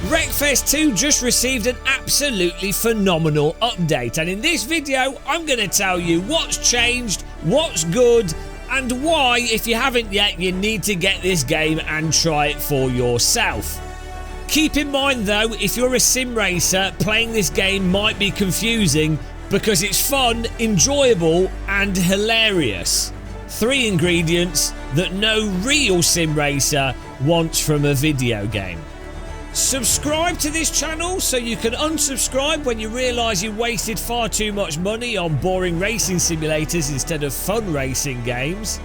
Wreckfest 2 just received an absolutely phenomenal update, and in this video I'm going to tell you what's changed, what's good, and why, if you haven't yet, you need to get this game and try it for yourself. Keep in mind though, if you're a sim racer, playing this game might be confusing because it's fun, enjoyable and hilarious. 3 ingredients that no real sim racer wants from a video game. Subscribe to this channel so you can unsubscribe when you realise you wasted far too much money on boring racing simulators instead of fun racing games.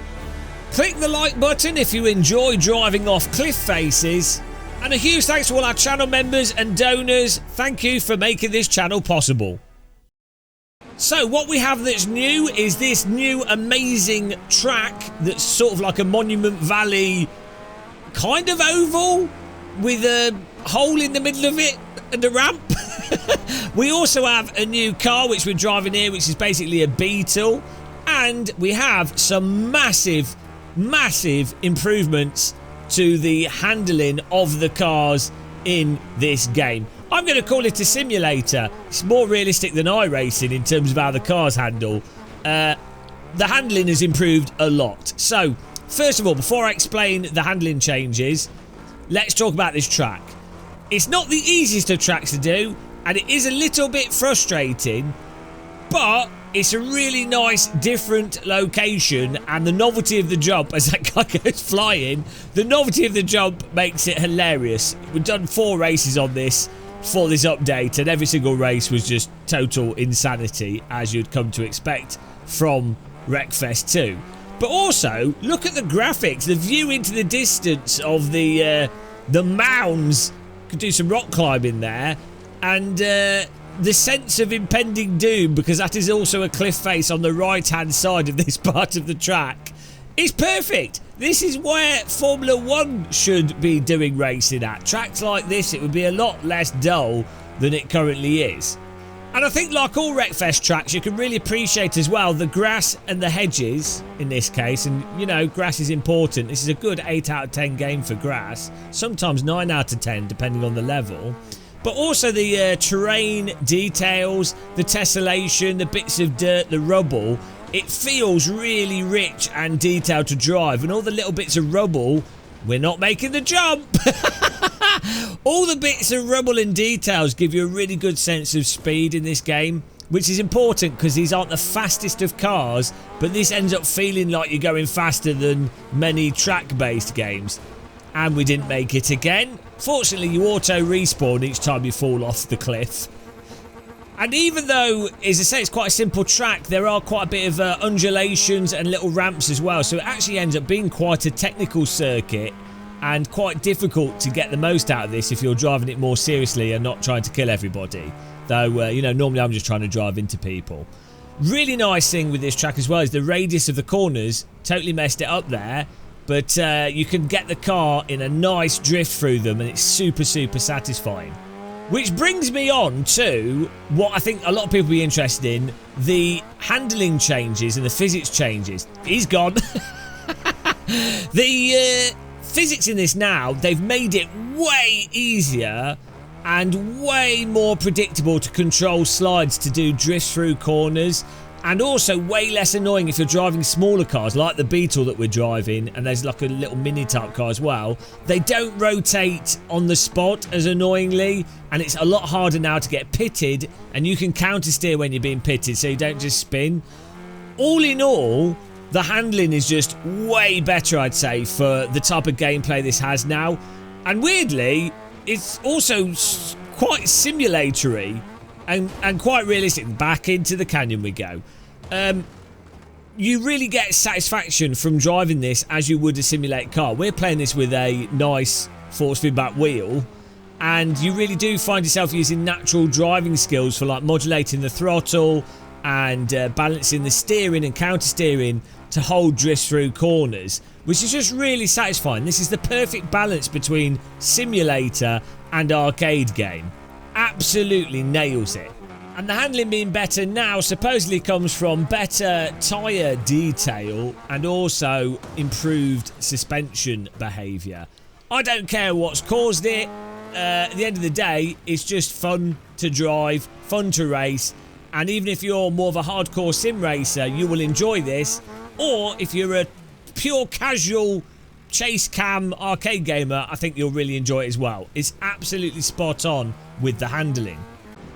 Click the like button if you enjoy driving off cliff faces. And a huge thanks to all our channel members and donors. Thank you for making this channel possible. So what we have that's new is this new amazing track that's sort of like a Monument Valley kind of oval with a hole in the middle of it and a ramp. We also have a new car which we're driving here, which is basically a Beetle, and we have some massive improvements to the handling of the cars in this game. I'm going to call it a simulator. It's more realistic than iRacing in terms of how the cars handle. The handling has improved a lot. So first of all, before I explain the handling changes, let's talk about this track. It's not the easiest of tracks to do, and it is a little bit frustrating, but it's a really nice, different location, and the novelty of the jump, as that guy goes flying, the novelty of the jump makes it hilarious. We've done 4 races on this for this update, and every single race was just total insanity, as you'd come to expect from Wreckfest 2. But also, look at the graphics, the view into the distance of the mounds. Could do some rock climbing there, and the sense of impending doom, because that is also a cliff face on the right hand side of this part of the track, is perfect. This is where Formula 1 should be doing racing at. Tracks like this, it would be a lot less dull than it currently is. And I think, like all Wreckfest tracks, you can really appreciate as well the grass and the hedges in this case. And, you know, grass is important. This is a good 8 out of 10 game for grass. Sometimes 9 out of 10, depending on the level. But also the terrain details, the tessellation, the bits of dirt, the rubble. It feels really rich and detailed to drive. And all the little bits of rubble, we're not making the jump. All the bits of rubble and details give you a really good sense of speed in this game, which is important because these aren't the fastest of cars, but this ends up feeling like you're going faster than many track-based games. And we didn't make it again. Fortunately, you auto-respawn each time you fall off the cliff. And even though, as I say, it's quite a simple track, there are quite a bit of undulations and little ramps as well, so it actually ends up being quite a technical circuit and quite difficult to get the most out of this if you're driving it more seriously and not trying to kill everybody. Though, you know, normally I'm just trying to drive into people. Really nice thing with this track as well is the radius of the corners. Totally messed it up there. But you can get the car in a nice drift through them, and it's super satisfying. Which brings me on to what I think a lot of people will be interested in, the handling changes and the physics changes. He's gone. The physics in this now, they've made it way easier and way more predictable to control slides to do drifts through corners, and also way less annoying if you're driving smaller cars like the Beetle that we're driving, and there's like a little mini type car as well. They don't rotate on the spot as annoyingly, and it's a lot harder now to get pitted, and you can counter steer when you're being pitted so you don't just spin. All in all, the handling is just way better, I'd say, for the type of gameplay this has now. And weirdly, it's also quite simulatory and quite realistic. Back into the canyon we go. You really get satisfaction from driving this as you would a simulated car. We're playing this with a nice force feedback wheel, and you really do find yourself using natural driving skills for like modulating the throttle and balancing the steering and counter steering to hold drifts through corners, which is just really satisfying. This is the perfect balance between simulator and arcade game. Absolutely nails it. And the handling being better now supposedly comes from better tyre detail and also improved suspension behaviour. I don't care what's caused it. at the end of the day, it's just fun to drive, fun to race, and even if you're more of a hardcore sim racer, you will enjoy this. Or if you're a pure casual chase cam arcade gamer, I think you'll really enjoy it as well. It's absolutely spot on with the handling.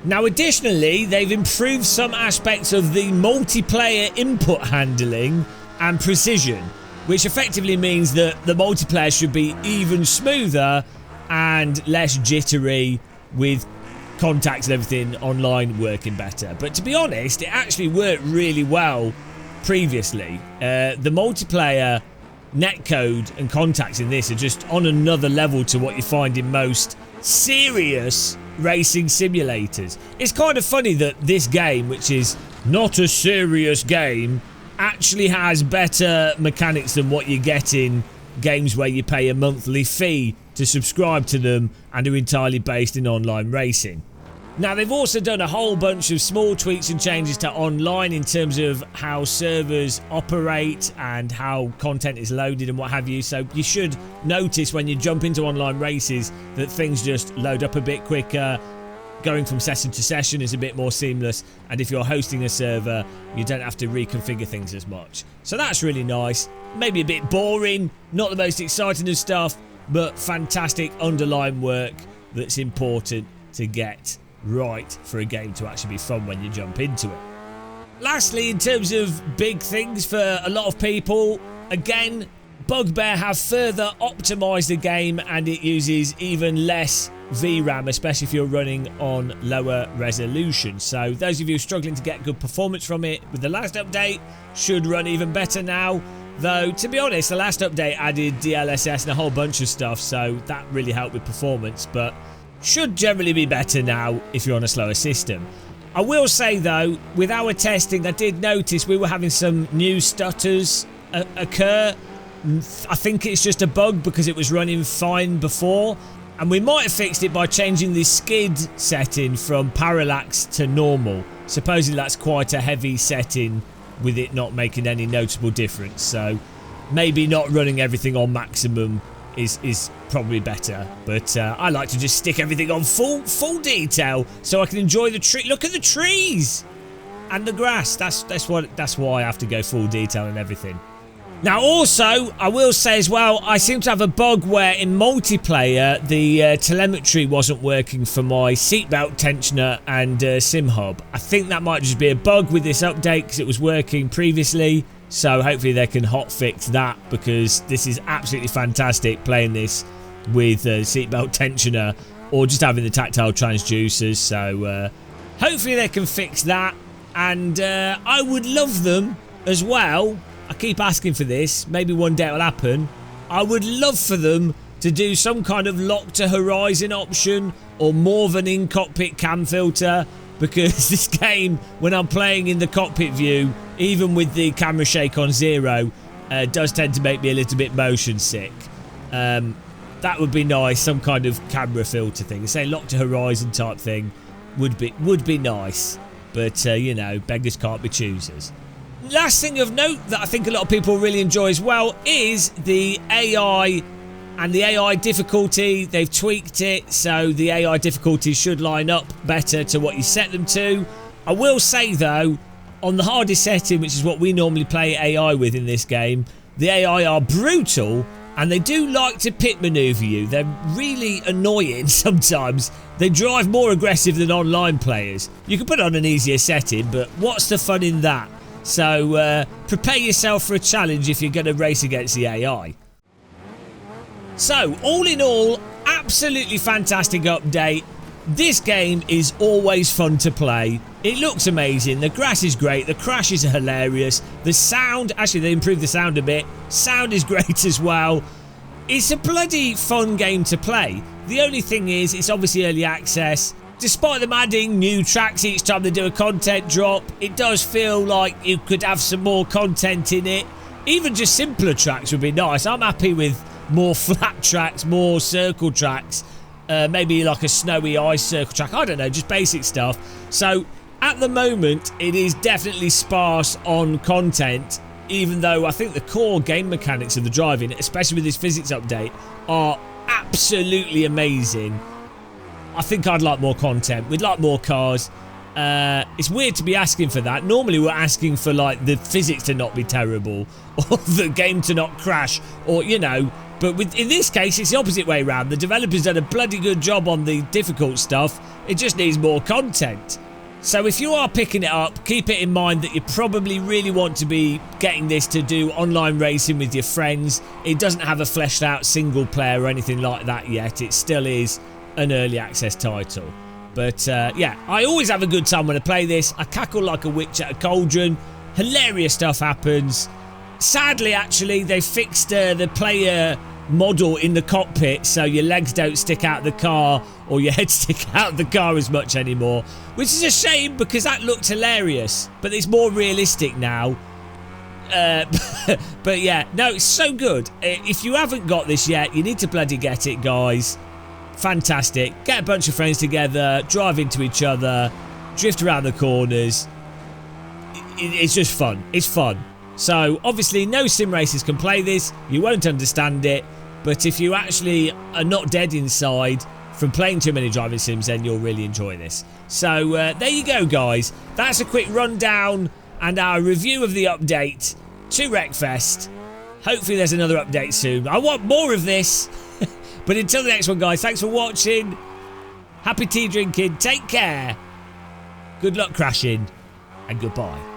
Now additionally, they've improved some aspects of the multiplayer input handling and precision, which effectively means that the multiplayer should be even smoother and less jittery, with contacts and everything online working better. But to be honest, it actually worked really well previously. The multiplayer netcode and contacts in this are just on another level to what you find in most serious racing simulators. It's kind of funny that this game, which is not a serious game, actually has better mechanics than what you get in games where you pay a monthly fee to subscribe to them and are entirely based in online racing. Now, they've also done a whole bunch of small tweaks and changes to online in terms of how servers operate and how content is loaded and what have you. So you should notice when you jump into online races that things just load up a bit quicker. Going from session to session is a bit more seamless. And if you're hosting a server, you don't have to reconfigure things as much. So that's really nice. Maybe a bit boring, not the most exciting of stuff, but fantastic underlying work that's important to get right for a game to actually be fun when you jump into it. Lastly, in terms of big things for a lot of people, again, Bugbear have further optimised the game and it uses even less VRAM, especially if you're running on lower resolution. So those of you struggling to get good performance from it with the last update should run even better now. Though, to be honest, the last update added DLSS and a whole bunch of stuff, so that really helped with performance, but should generally be better now if you're on a slower system. I will say though, with our testing, I did notice we were having some new stutters occur. I think it's just a bug because it was running fine before, and we might have fixed it by changing the skid setting from parallax to normal. Supposedly that's quite a heavy setting with it not making any noticeable difference, so maybe not running everything on maximum is probably better, but I like to just stick everything on full detail so I can enjoy the tree. Look at the trees and the grass. That's why I have to go full detail and everything. Now also, I will say as well, I seem to have a bug where in multiplayer the telemetry wasn't working for my seatbelt tensioner and sim hub. I think that might just be a bug with this update because it was working previously. So hopefully they can hotfix that, because this is absolutely fantastic playing this with seatbelt tensioner or just having the tactile transducers. So hopefully they can fix that, and I would love them as well. I keep asking for this, maybe one day it will happen. I would love for them to do some kind of lock to horizon option or more of an in-cockpit cam filter, because this game, when I'm playing in the cockpit view, even with the camera shake on 0, does tend to make me a little bit motion sick. That would be nice, some kind of camera filter thing. Say lock to horizon type thing would be nice, but you know, beggars can't be choosers. Last thing of note that I think a lot of people really enjoy as well is the AI and the AI difficulty. They've tweaked it, so the AI difficulty should line up better to what you set them to. I will say though, on the hardest setting, which is what we normally play AI with in this game, the AI are brutal and they do like to pit maneuver you. They're really annoying sometimes. They drive more aggressive than online players. You can put on an easier setting, but what's the fun in that? So prepare yourself for a challenge if you're going to race against the AI. So all in all, absolutely fantastic update. This game is always fun to play. It looks amazing. The grass is great. The crashes are hilarious. The sound, actually they improved the sound a bit. Sound is great as well. It's a bloody fun game to play. The only thing is, it's obviously early access. Despite them adding new tracks each time they do a content drop, it does feel like you could have some more content in it. Even just simpler tracks would be nice. I'm happy with more flat tracks, more circle tracks, maybe like a snowy ice circle track. I don't know, just basic stuff. So at the moment, it is definitely sparse on content, even though I think the core game mechanics of the driving, especially with this physics update, are absolutely amazing. I think I'd like more content. We'd like more cars. It's weird to be asking for that. Normally we're asking for like the physics to not be terrible or the game to not crash, or you know, but in this case it's the opposite way around. The developers done a bloody good job on the difficult stuff. It just needs more content. So if you are picking it up, keep it in mind that you probably really want to be getting this to do online racing with your friends. It doesn't have a fleshed out single player or anything like that yet. It still is an early access title. But yeah, I always have a good time when I play this. I cackle like a witch at a cauldron. Hilarious stuff happens. Sadly, actually, they fixed the player model in the cockpit so your legs don't stick out the car or your head stick out the car as much anymore, which is a shame because that looked hilarious, but it's more realistic now. But yeah, no, it's so good. If you haven't got this yet, you need to bloody get it, guys. Fantastic. Get a bunch of friends together, drive into each other, drift around the corners. It's just fun. It's fun. So obviously no sim racers can play this. You won't understand it. But if you actually are not dead inside from playing too many driving sims, then you'll really enjoy this. So there you go, guys. That's a quick rundown and our review of the update to Wreckfest. Hopefully there's another update soon. I want more of this. But until the next one, guys, thanks for watching. Happy tea drinking. Take care. Good luck crashing. And goodbye.